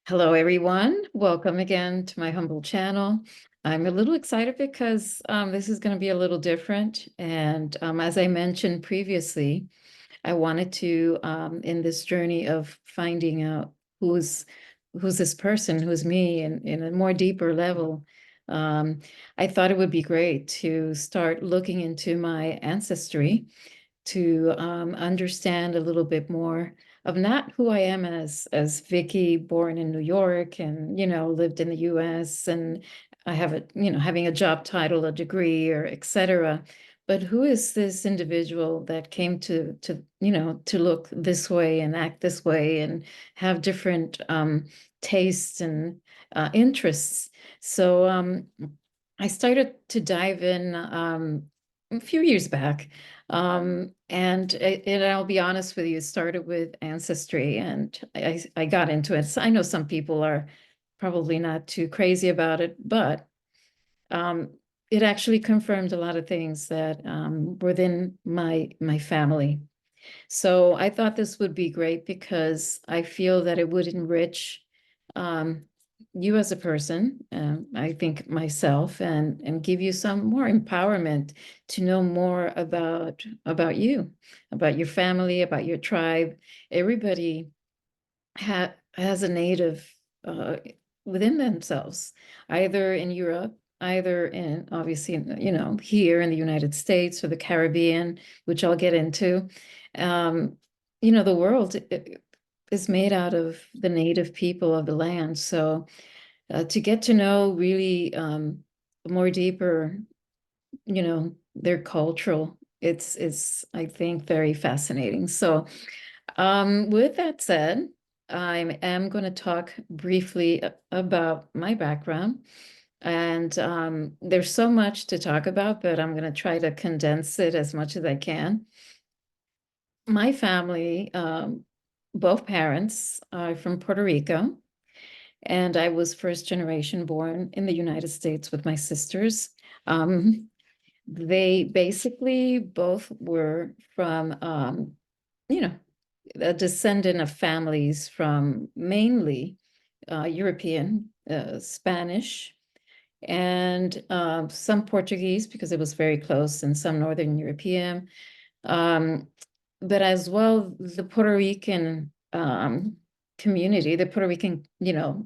Hello, everyone. Welcome again to my humble channel. I'm a little excited because this is going to be a little different. And as I mentioned previously, I wanted to, in this journey of finding out who's who's this person, who's me, in a more deeper level, um, I thought it would be great to start looking into my ancestry to understand a little bit more of not who I am as Vicky, born in New York and lived in the U.S. and I have having a job title, a degree, or etc. But who is this individual that came to look this way and act this way and have different tastes and interests? So I started to dive in a few years back. And I'll be honest with you, it started with ancestry and I got into it. So I know some people are probably not too crazy about it, but um, it actually confirmed a lot of things that within my family. So I thought this would be great because I feel that it would enrich um, you as a person, I think myself, and give you some more empowerment to know more about you, about your family, about your tribe. Everybody has a native uh, within themselves, either in Europe, either in obviously here in the United States or the Caribbean, which I'll get into. Um, the world is made out of the native people of the land. So to get to know really more deeper, their cultural, it's I think very fascinating. So with that said, I am going to talk briefly about my background. And there's so much to talk about, but I'm going to try to condense it as much as I can. My family, both parents are from Puerto Rico, and I was first generation born in the United States with my sisters. Um, they basically both were from, you know, a descendant of families from mainly European, Spanish, and some Portuguese because it was very close, and some Northern European. Um, but as well, the Puerto Rican community, the Puerto Rican,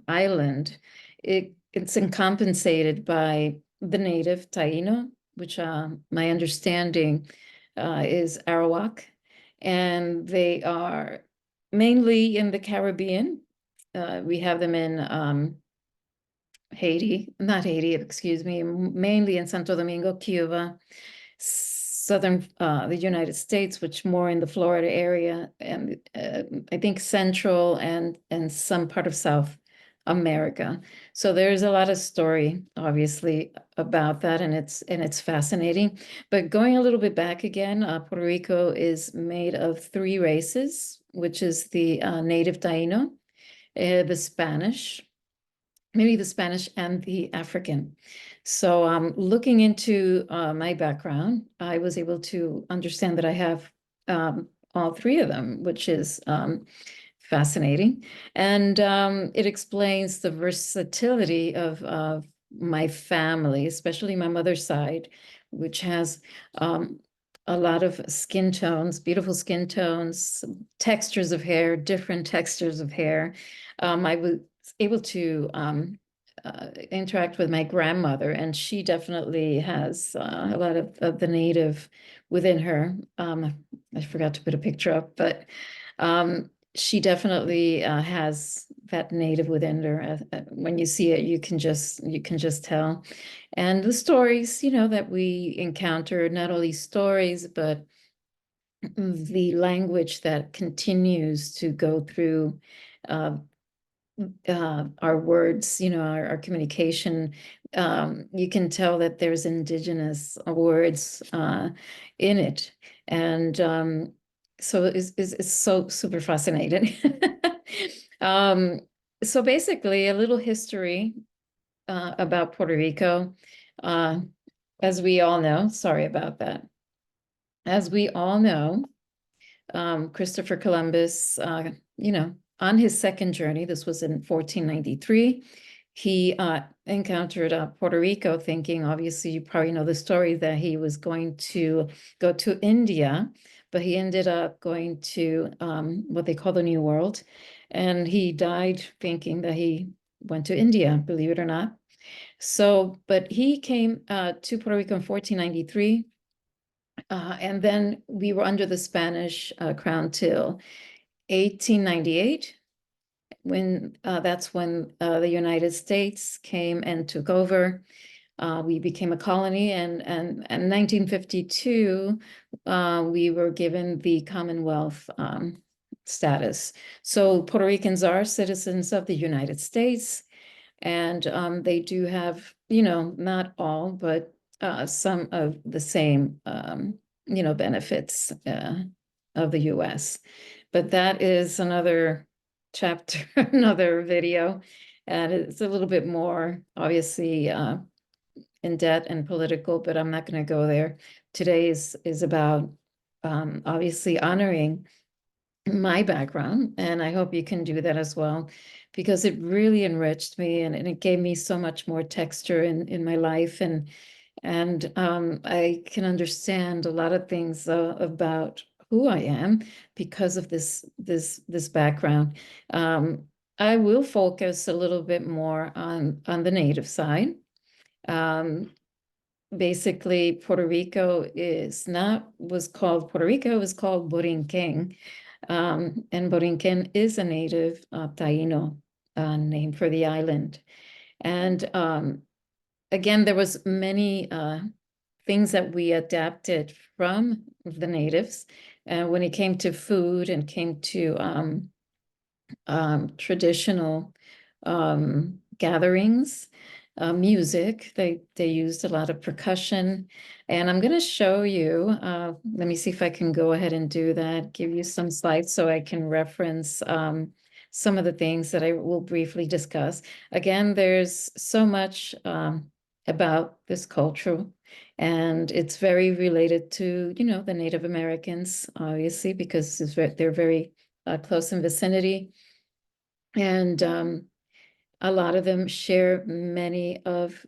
island, it's uncompensated by the native Taino, which my understanding is Arawak, and they are mainly in the Caribbean. We have them in Haiti, not Haiti, excuse me, mainly in Santo Domingo, Cuba, southern the United States, which more in the Florida area, and I think central and some part of South America. So there's a lot of story, obviously, about that, and it's fascinating. But going a little bit back again, Puerto Rico is made of three races, which is the native Taino, the Spanish, maybe the Spanish and the African. So looking into my background, I was able to understand that I have all three of them, which is fascinating. And it explains the versatility of my family, especially my mother's side, which has a lot of skin tones, beautiful skin tones, textures of hair, different textures of hair. I was able to interact with my grandmother, and she definitely has a lot of the native within her. I forgot to put a picture up, but she definitely has that native within her. When you see it, you can just tell. And the stories, that we encounter, not only stories, but the language that continues to go through uh, our words, our communication. You can tell that there's indigenous words in it. And so it's so super fascinating. um, so basically, a little history about Puerto Rico. Uh, as we all know, sorry about that. As we all know, Christopher Columbus, on his second journey, this was in 1493, he encountered Puerto Rico, thinking, obviously, you probably know the story, that he was going to go to India, but he ended up going to what they call the New World. And he died thinking that he went to India, believe it or not. So, but he came to Puerto Rico in 1493. And then we were under the Spanish crown till 1898, when that's when the United States came and took over. We became a colony, and in 1952, we were given the Commonwealth status. So Puerto Ricans are citizens of the United States, and they do have, not all, but some of the same, benefits of the US. But that is another chapter, another video, and it's a little bit more, obviously, in debt and political, but I'm not going to go there. Today is about obviously honoring my background, and I hope you can do that as well, because it really enriched me, and it gave me so much more texture in my life, and I can understand a lot of things about who I am because of this background. I will focus a little bit more on the native side. Basically, Puerto Rico was called Puerto Rico, it was called Borinquen. And Borinquen is a native Taino name for the island. And again, there was many things that we adapted from the natives. And when it came to food and came to traditional gatherings, music, they used a lot of percussion. And I'm going to show you, let me see if I can go ahead and do that, give you some slides so I can reference some of the things that I will briefly discuss. Again, there's so much about this culture, and it's very related to, the Native Americans, obviously, because they're very close in vicinity. And a lot of them share many of,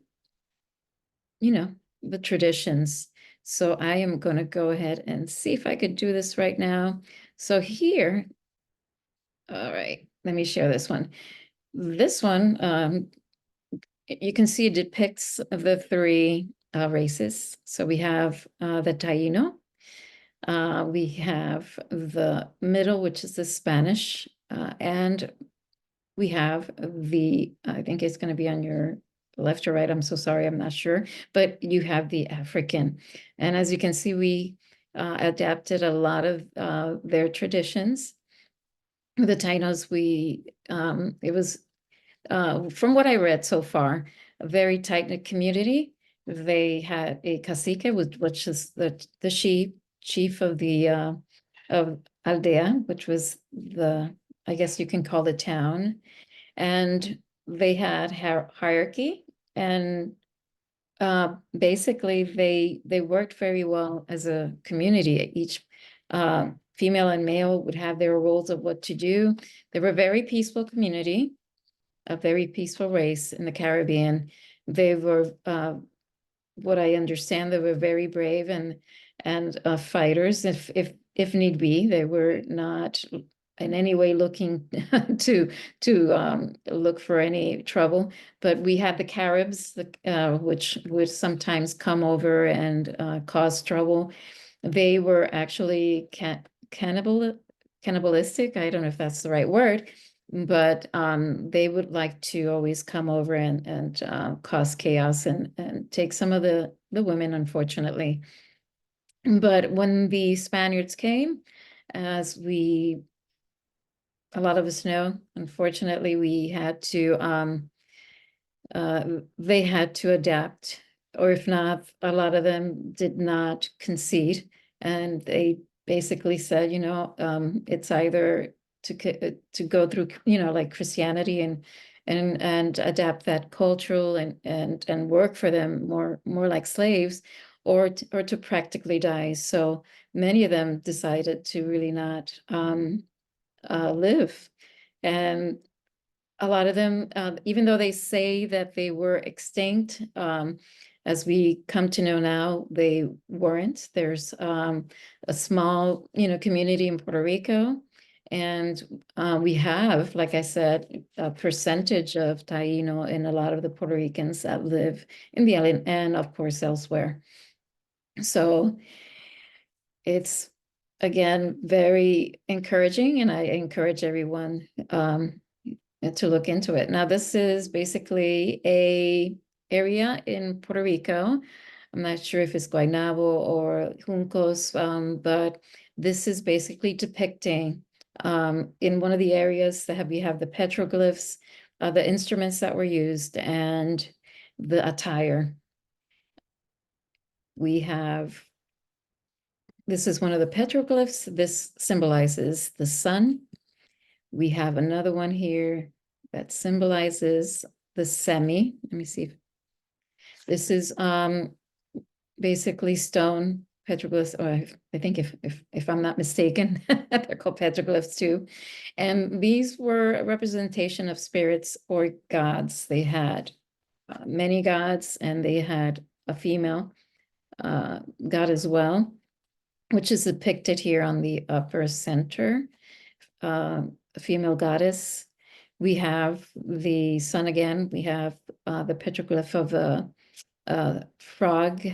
the traditions. So I am going to go ahead and see if I could do this right now. So here, all right, let me share this one. This one, you can see it depicts the three races. So we have the Taino, we have the middle, which is the Spanish, and we have I think it's going to be on your left or right. I'm so sorry, I'm not sure, but you have the African. And as you can see, we adapted a lot of their traditions. The Tainos, it was, from what I read so far, a very tight-knit community. They had a cacique, which is the chief of the of aldea, which was I guess you can call the town. And they had hierarchy, and basically they worked very well as a community. Each female and male would have their roles of what to do. They were a very peaceful community, a very peaceful race in the Caribbean. They were, what I understand, they were very brave and fighters if need be. They were not in any way looking to look for any trouble. But we had the Caribs, which would sometimes come over and cause trouble. They were actually cannibalistic. I don't know if that's the right word, but they would like to always come over and cause chaos and take some of the women, unfortunately. But when the Spaniards came, as a lot of us know, unfortunately, they had to adapt, or if not, a lot of them did not concede, and they basically said, it's either to go through, like Christianity and adapt that cultural and work for them more like slaves, or to practically die. So many of them decided to really not live. And a lot of them, even though they say that they were extinct, as we come to know now, they weren't. There's a small, community in Puerto Rico, and we have, like I said, a percentage of Taino in a lot of the Puerto Ricans that live in the island, and of course elsewhere. So it's, again, very encouraging, and I encourage everyone to look into it. Now, this is basically a area in Puerto Rico. I'm not sure if it's Guaynabo or Juncos, but this is basically depicting in one of the areas that we have the petroglyphs, the instruments that were used, and the attire. We have, this is one of the petroglyphs. This symbolizes the sun. We have another one here that symbolizes the semi. Let me see if this is basically stone petroglyphs, or I think if I'm not mistaken, they're called petroglyphs too. And these were a representation of spirits or gods. They had many gods, and they had a female god as well, which is depicted here on the upper center, a female goddess. We have the sun again. We have the petroglyph of a frog,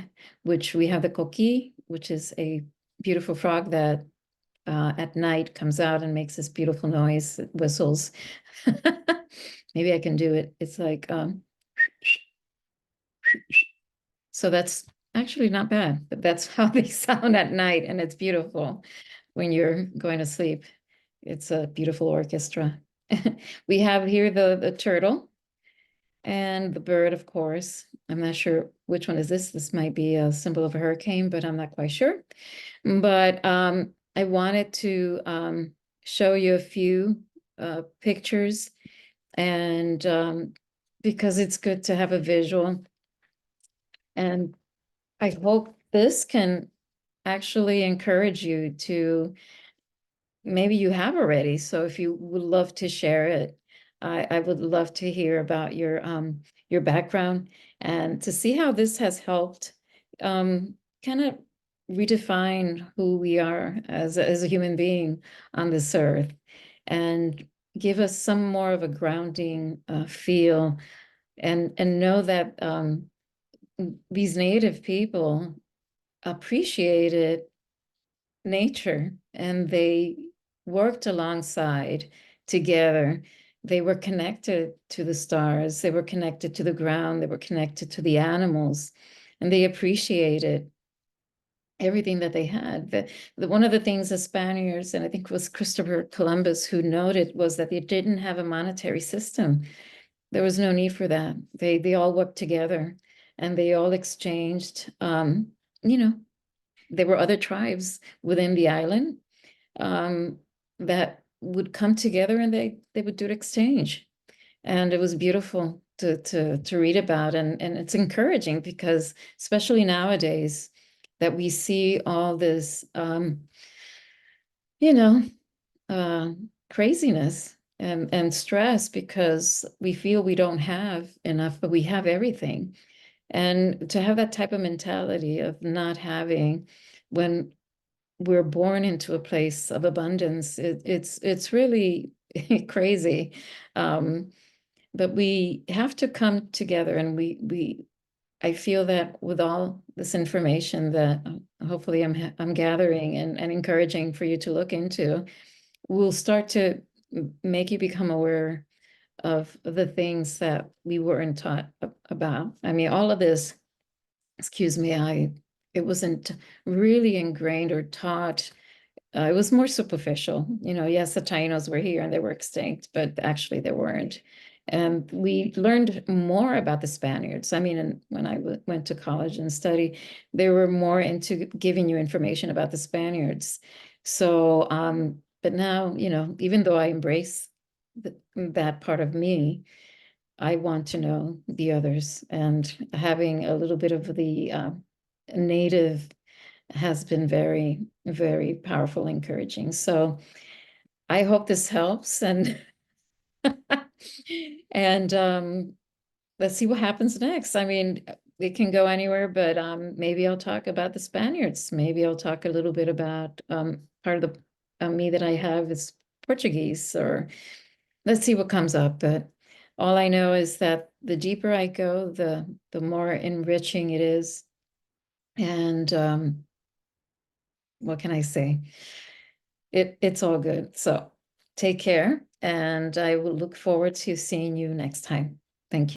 which we have the coqui, which is a beautiful frog that at night comes out and makes this beautiful noise. It whistles. Maybe I can do it. It's like, so that's actually not bad, but that's how they sound at night, and it's beautiful when you're going to sleep. It's a beautiful orchestra. We have here the turtle and the bird, of course. I'm not sure which one is this. This might be a symbol of a hurricane, but I'm not quite sure. But I wanted to show you a few pictures, and because it's good to have a visual. And I hope this can actually encourage you to, maybe you have already, so if you would love to share it, I would love to hear about your background and to see how this has helped kind of redefine who we are as a human being on this earth, and give us some more of a grounding feel, and know that these native people appreciated nature, and they worked alongside together. They were connected to the stars, they were connected to the ground, they were connected to the animals, and they appreciated everything that they had. One of the things the Spaniards, and I think it was Christopher Columbus who noted, was that they didn't have a monetary system. There was no need for that. They all worked together, and they all exchanged, there were other tribes within the island that would come together, and they would do an exchange. And it was beautiful to read about, and it's encouraging, because especially nowadays that we see all this craziness and stress, because we feel we don't have enough, but we have everything. And to have that type of mentality of not having, when we're born into a place of abundance, it's really crazy. But we have to come together, and I feel that with all this information that hopefully I'm gathering and encouraging for you to look into, will start to make you become aware of the things that we weren't taught about. I mean, all of this, excuse me, it wasn't really ingrained or taught. It was more superficial. Yes, the Tainos were here and they were extinct, but actually they weren't. And we learned more about the Spaniards. I mean, when I went to college and studied, they were more into giving you information about the Spaniards. So, but now, even though I embrace that part of me, I want to know the others, and having a little bit of the native has been very, very powerful, encouraging. So I hope this helps, and And let's see what happens next. I mean, it can go anywhere, but maybe I'll talk about the Spaniards. Maybe I'll talk a little bit about part of the me that I have is Portuguese, or let's see what comes up. But all I know is that the deeper I go, the more enriching it is. And what can I say? It's all good. So take care, and I will look forward to seeing you next time. Thank you.